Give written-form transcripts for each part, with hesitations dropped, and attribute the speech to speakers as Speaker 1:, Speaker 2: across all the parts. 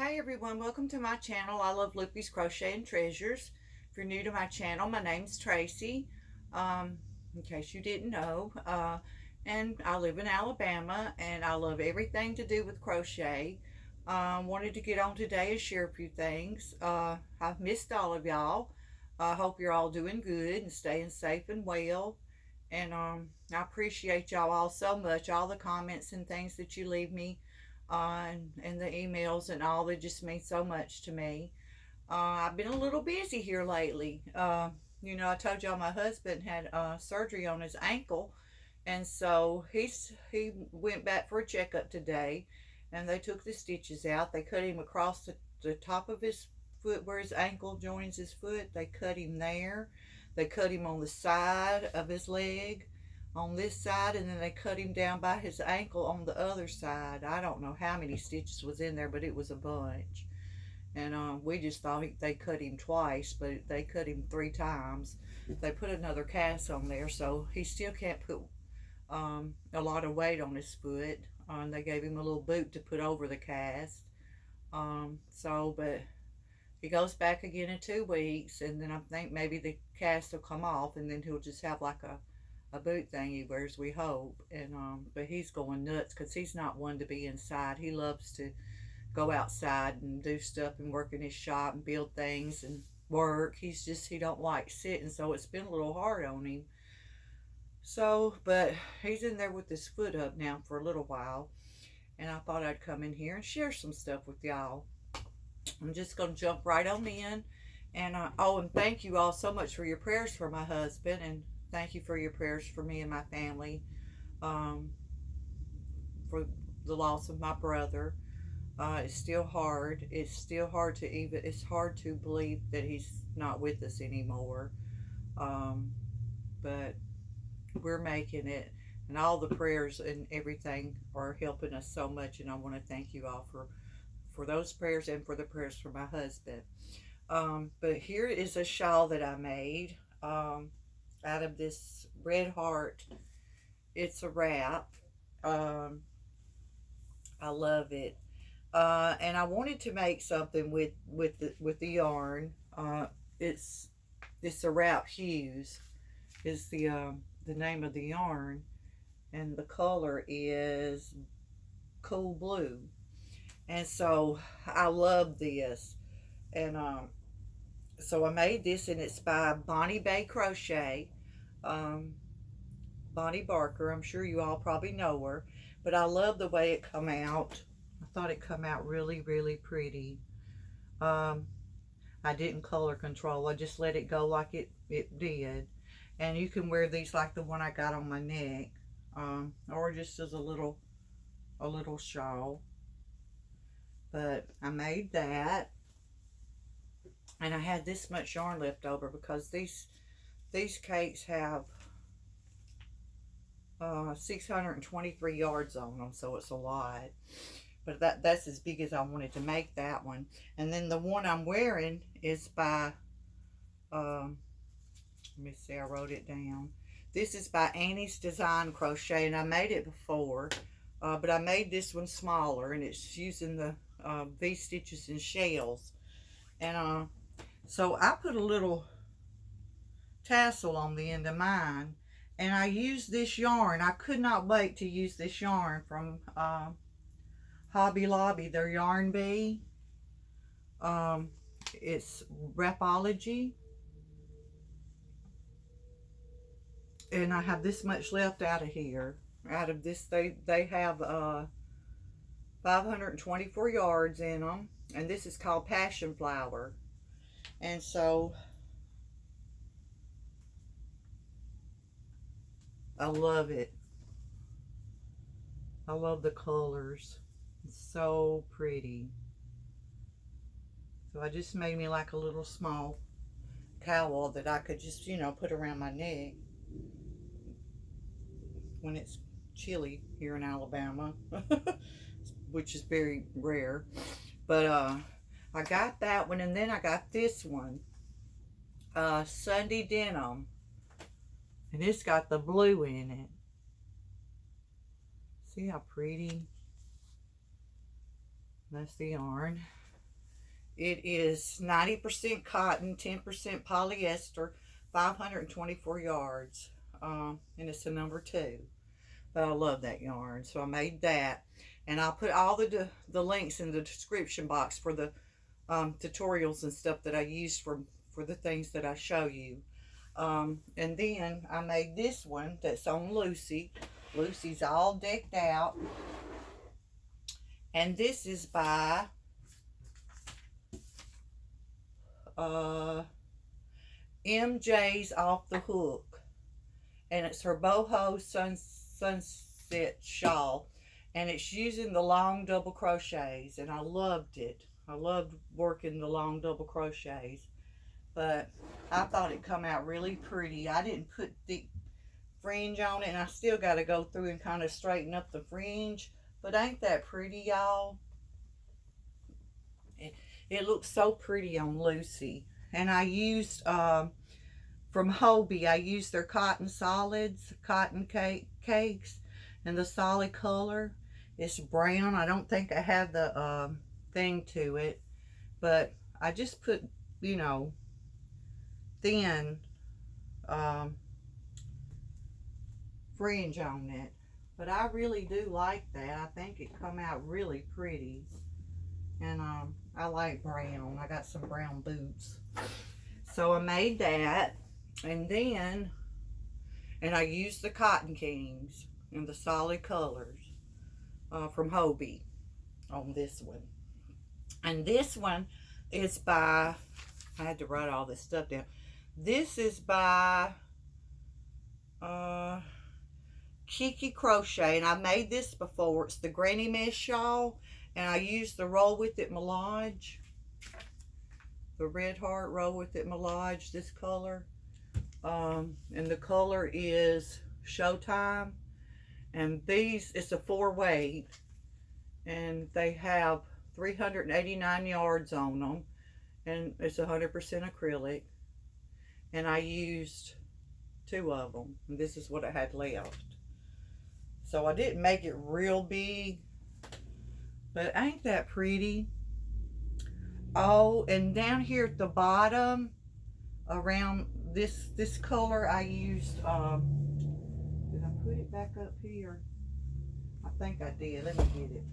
Speaker 1: Hi everyone, welcome to my channel. I love Loopy's Crochet and Treasures. If you're new to my channel, my name's Tracy, in case you didn't know. And I live in Alabama and I love everything to do with crochet. Wanted to get on today and share a few things. I've missed all of y'all. I hope you're all doing good and staying safe and well. And I appreciate y'all all so much, all the comments and things that you leave me and the emails and all. They just mean so much to me. I've been a little busy here lately. I told y'all my husband had surgery on his ankle, and so he went back for a checkup today, and they took the stitches out. They cut him across the top of his foot where his ankle joins his foot. They cut him there. They cut him on the side of his leg on this side, and then they cut him down by his ankle on the other side. I don't know how many stitches was in there, but it was a bunch. And we just thought they cut him twice, but they cut him 3 times. They put another cast on there, so he still can't put a lot of weight on his foot. They gave him a little boot to put over the cast. But he goes back again in 2 weeks, and then I think maybe the cast will come off, and then he'll just have like a boot thing he wears, we hope. And but he's going nuts because he's not one to be inside. He loves to go outside and do stuff and work in his shop and build things and work. He don't like sitting, so it's been a little hard on him. So, but he's in there with his foot up now for a little while, and I thought I'd come in here and share some stuff with y'all. I'm just going to jump right on in. And and thank you all so much for your prayers for my husband, and thank you for your prayers for me and my family, for the loss of my brother. It's still hard. It's hard to believe that he's not with us anymore. But we're making it, and all the prayers and everything are helping us so much, and I want to thank you all for those prayers and for the prayers for my husband. But here is a shawl that I made out of this red heart. It's a wrap. I love it. And I wanted to make something with the yarn. It's a wrap hues is the name of the yarn, and the color is cool blue. And so I love this, and so I made this, and it's by Bonnie Bay Crochet. Bonnie Barker. I'm sure you all probably know her, but I love the way it come out. I thought it come out really, really pretty. I didn't color control. I just let it go like it did. And you can wear these like the one I got on my neck, or just as a little shawl. But I made that, and I had this much yarn left over because these cakes have 623 yards on them, so it's a lot. But that's as big as I wanted to make that one. And then the one I'm wearing is by let me see, I wrote it down. This is by Annie's Design Crochet, and I made it before, but I made this one smaller, and it's using the V-stitches and shells. And so I put a little tassel on the end of mine, and I used this yarn. I could not wait to use this yarn from Hobby Lobby, their Yarn Bee. It's Rapology. And I have this much left out of here. Out of this, they have 524 yards in them. And this is called Passion Flower. And so I love it. I love the colors. It's so pretty. So I just made me like a little small cowl that I could just, put around my neck when it's chilly here in Alabama, which is very rare. But I got that one, and then I got this one, Sunday Denim, and it's got the blue in it. See how pretty? That's the yarn. It is 90% cotton, 10% polyester, 524 yards. And it's a number 2. But I love that yarn, so I made that. And I'll put all the links in the description box for the tutorials and stuff that I use for the things that I show you. And then I made this one that's on Lucy. Lucy's all decked out. And this is by MJ's Off the Hook. And it's her boho sunset shawl. And it's using the long double crochets. And I loved it. I loved working the long double crochets. But I thought it come out really pretty. I didn't put thick fringe on it, and I still got to go through and kind of straighten up the fringe. But ain't that pretty, y'all? It looks so pretty on Lucy. And I used, from Hobie, I used their cotton solids, cotton cakes, and the solid color. It's brown. I don't think I have the thing to it, but I just put, you know, thin fringe on it. But I really do like that. I think it come out really pretty. And I like brown. I got some brown boots. So I made that. And then, and I used the Cotton Kings in the solid colors from Hobie on this one. And this one is by, I had to write all this stuff down. This is by Kiki Crochet, and I made this before. It's the Granny Mesh shawl, and I used the Roll With It Melange, the Red Heart Roll With It Melange, this color. And the color is Showtime. And these, it's a 4-weight, and they have 389 yards on them, and it's 100% acrylic. And I used 2 of them, and this is what I had left. So I didn't make it real big, but ain't that pretty? Oh, and down here at the bottom, around this color, I used, did I put it back up here? I think I did. Let me get it.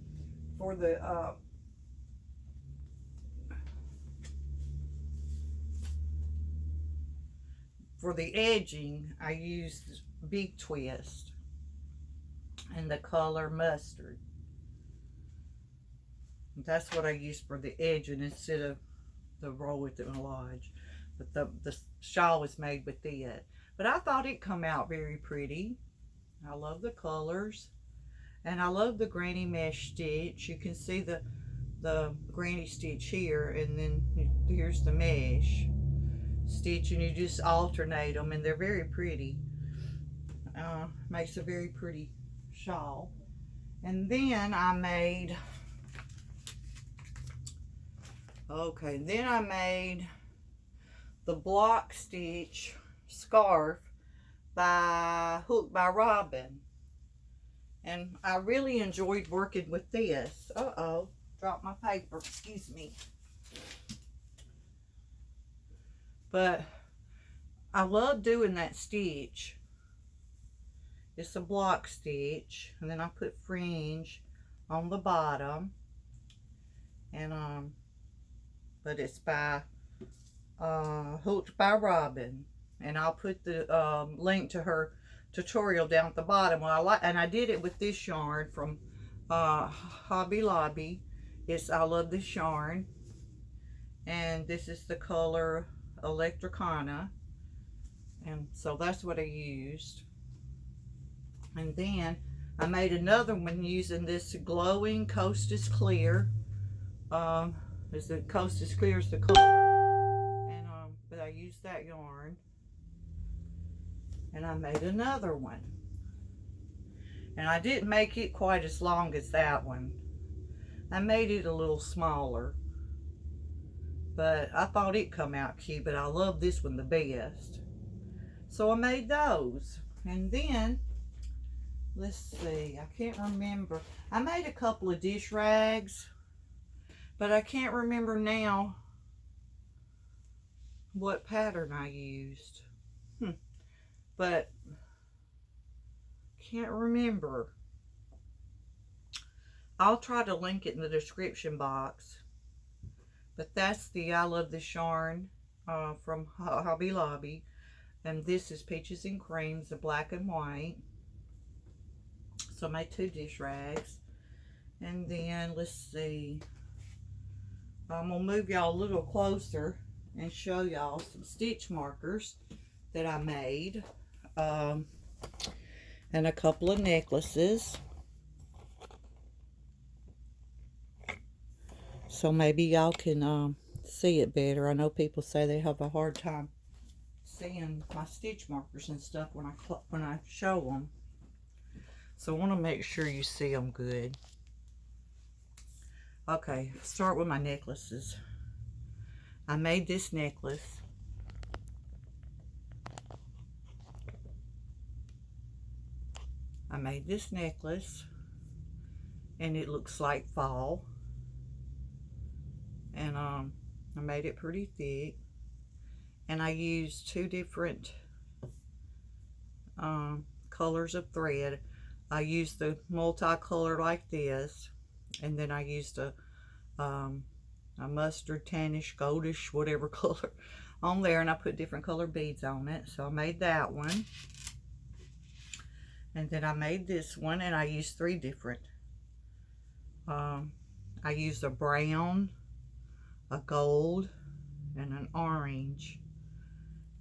Speaker 1: For the edging, I used Big Twist and the color Mustard. That's what I used for the edging instead of the Roll With It Melange. But the shawl was made with it. But I thought it come out very pretty. I love the colors. And I love the granny mesh stitch. You can see the granny stitch here, and then here's the mesh stitch, and you just alternate them, and they're very pretty. Makes a very pretty shawl. And then I made, the block stitch scarf by Hook by Robin. And I really enjoyed working with this. Uh-oh, dropped my paper, excuse me. But I love doing that stitch. It's a block stitch, and then I put fringe on the bottom. And but it's by Hooked by Robin, and I'll put the link to her tutorial down at the bottom. Well, I did it with this yarn from Hobby Lobby. I love this yarn, and this is the color Electricana, and so that's what I used. And then I made another one using this glowing Coast is Clear. The Coast is Clear is the color, and but I used that yarn. And I made another one, and I didn't make it quite as long as that one. I made it a little smaller, but I thought it come out cute. But I love this one the best, so I made those. And then let's see, I can't remember, I made a couple of dish rags but I can't remember now what pattern I used. But can't remember. I'll try to link it in the description box. But that's the I Love This Yarn from Hobby Lobby. And this is Peaches and Creams, the black and white. So I made 2 dish rags. And then, let's see. I'm going to move y'all a little closer and show y'all some stitch markers that I made. And a couple of necklaces. So maybe y'all can see it better. I know people say they have a hard time seeing my stitch markers and stuff when I show them. So I want to make sure you see them good. Okay, start with my necklaces. I made this necklace. And it looks like fall. And I made it pretty thick. And I used 2 different colors of thread. I used the multicolor like this, and then I used a mustard, tannish, goldish, whatever color on there, and I put different color beads on it. So I made that one. And then I made this one, and I used 3 different. I used a brown, a gold, and an orange.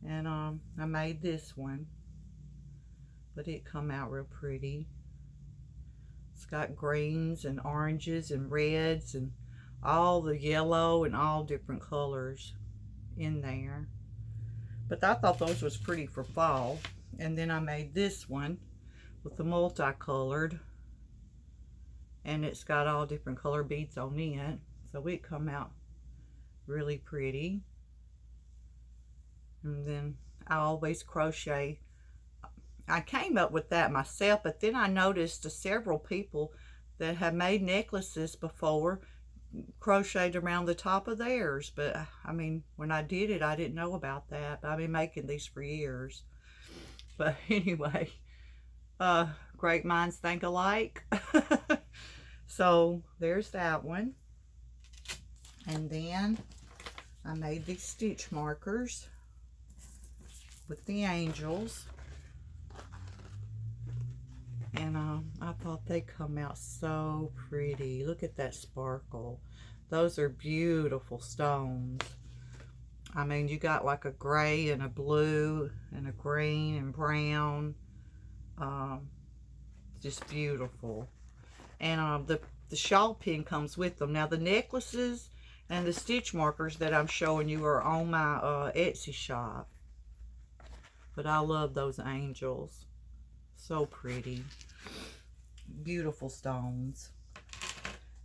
Speaker 1: And I made this one, but it come out real pretty. It's got greens and oranges and reds and all the yellow and all different colors in there. But I thought those was pretty for fall. And then I made this one with the multicolored, and it's got all different color beads on it, so it come out really pretty. And then I always crochet. I came up with that myself, but then I noticed several people that have made necklaces before crocheted around the top of theirs. But I mean, when I did it, I didn't know about that. I've been making these for years. But anyway, great minds think alike. So there's that one. And then I made these stitch markers with the angels. And I thought they come out so pretty. Look at that sparkle. Those are beautiful stones. I mean, you got like a gray and a blue and a green and brown. Just beautiful. And the shawl pin comes with them. Now the necklaces and the stitch markers that I'm showing you are on my Etsy shop. But I love those angels. So pretty. Beautiful stones.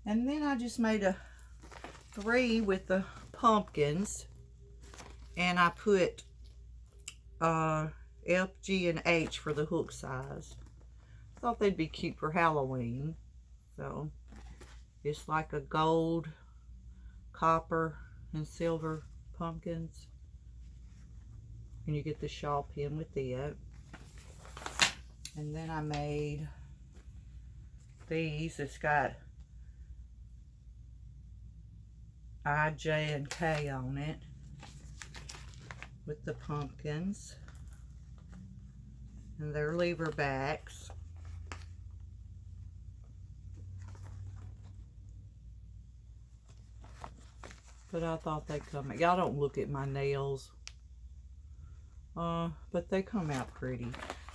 Speaker 1: And then I just made a 3 with the pumpkins. And I put F, G, and H for the hook size. Thought they'd be cute for Halloween. So it's like a gold, copper, and silver pumpkins. And you get the shawl pin with it. And then I made these. It's got I, J, and K on it with the pumpkins. And they're lever backs. But I thought they'd come out. Y'all don't look at my nails. But they come out pretty.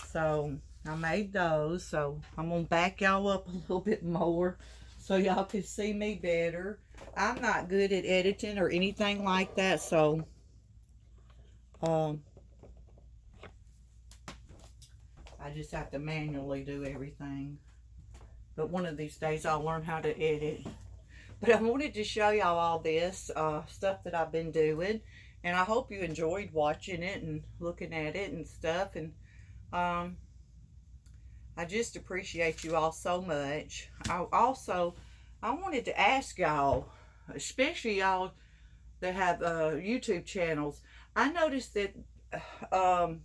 Speaker 1: So I made those. So I'm going to back y'all up a little bit more so y'all can see me better. I'm not good at editing or anything like that. So I just have to manually do everything. But one of these days I'll learn how to edit. But I wanted to show y'all all this stuff that I've been doing. And I hope you enjoyed watching it and looking at it and stuff. And I just appreciate you all so much. I wanted to ask y'all, especially y'all that have YouTube channels, I noticed that um,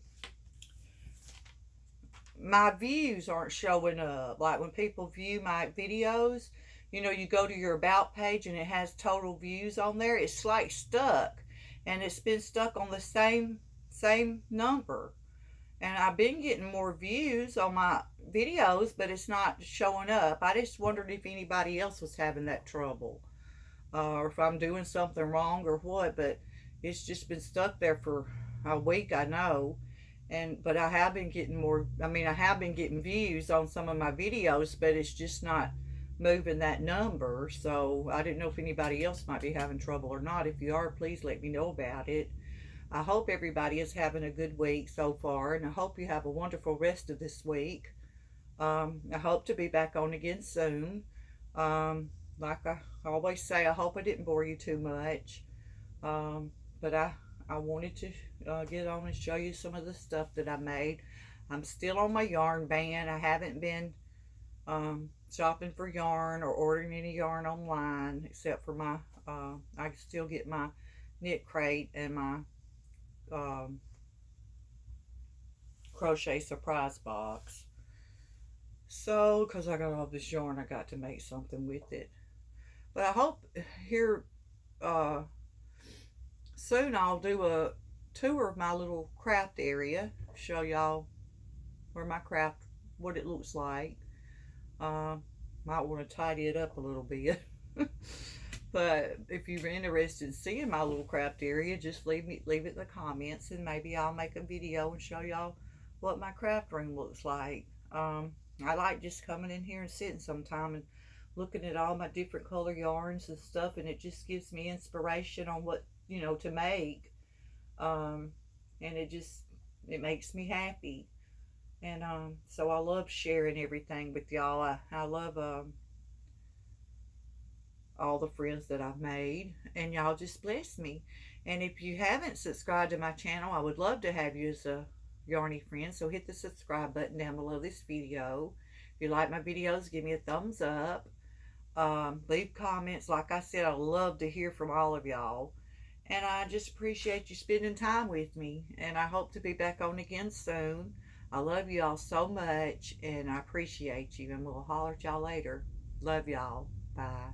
Speaker 1: my views aren't showing up. Like when people view my videos, you know, you go to your about page and it has total views on there. It's like stuck, and it's been stuck on the same number. And I've been getting more views on my videos, but it's not showing up. I just wondered if anybody else was having that trouble, or if I'm doing something wrong or what. But it's just been stuck there for a week, I know. And but I have been getting more. I mean, I have been getting views on some of my videos, but it's just not moving that number. So I didn't know if anybody else might be having trouble or not. If you are, please let me know about it. I hope everybody is having a good week so far, and I hope you have a wonderful rest of this week. I hope to be back on again soon. Like I always say, I hope I didn't bore you too much. But I wanted to get on and show you some of the stuff that I made. I'm still on my yarn ban. I haven't been shopping for yarn or ordering any yarn online, except for my, I can still get my knit crate and my um, crochet surprise box. So, because I got all this yarn, I got to make something with it. But I hope here uh, soon I'll do a tour of my little craft area, show y'all where my craft, what it looks like. Uh, might want to tidy it up a little bit. But if you're interested in seeing my little craft area, just leave it in the comments, and maybe I'll make a video and show y'all what my craft room looks like. I like just coming in here and sitting sometime and looking at all my different color yarns and stuff, and it just gives me inspiration on what, you know, to make. Um, and it makes me happy. And so I love sharing everything with y'all. I love all the friends that I've made, and y'all just bless me. And if you haven't subscribed to my channel, I would love to have you as a Yarny friend. So hit the subscribe button down below this video. If you like my videos, give me a thumbs up. Leave comments. Like I said, I love to hear from all of y'all. And I just appreciate you spending time with me. And I hope to be back on again soon. I love you all so much, and I appreciate you. And we'll holler at y'all later. Love y'all. Bye.